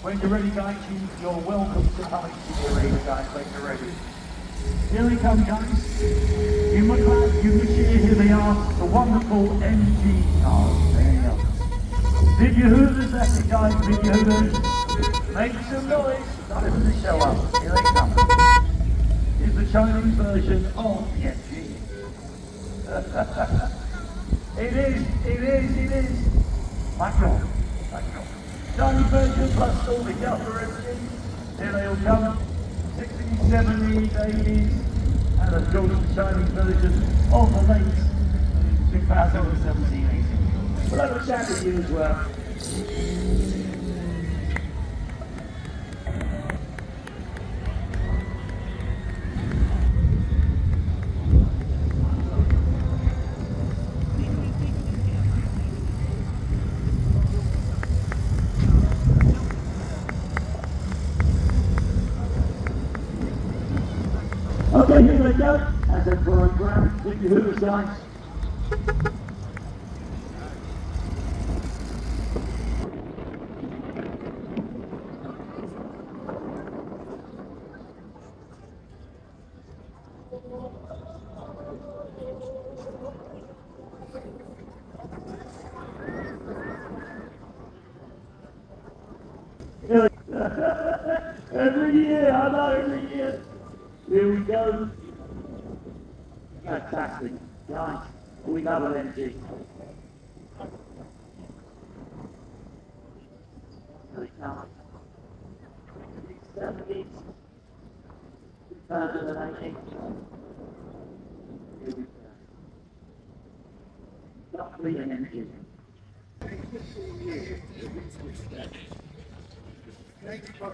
When you're ready, guys, you're welcome to come into the arena, guys, when you're ready. Here we come, guys. You can see here they are, the wonderful MG cars. There you go. Videohooders, that's it, guys, videohooders. Make some noise. Time for the show up. Here they come. Here's the Chinese version of the MG. It is. Back on. Chinese version plus all the other MGs. Here they all come. 60s, 70s, 80s, and of course the Chinese version of the late 2017, 18. We'll have a chat with you as well. Okay, here we go. As a program, with your hoovers, guys. Every year, I know, every year. Here we go. Fantastic. Guys, we love an MG. Here we come. 70s, 2018. Here we go. Lovely MG. Thank you for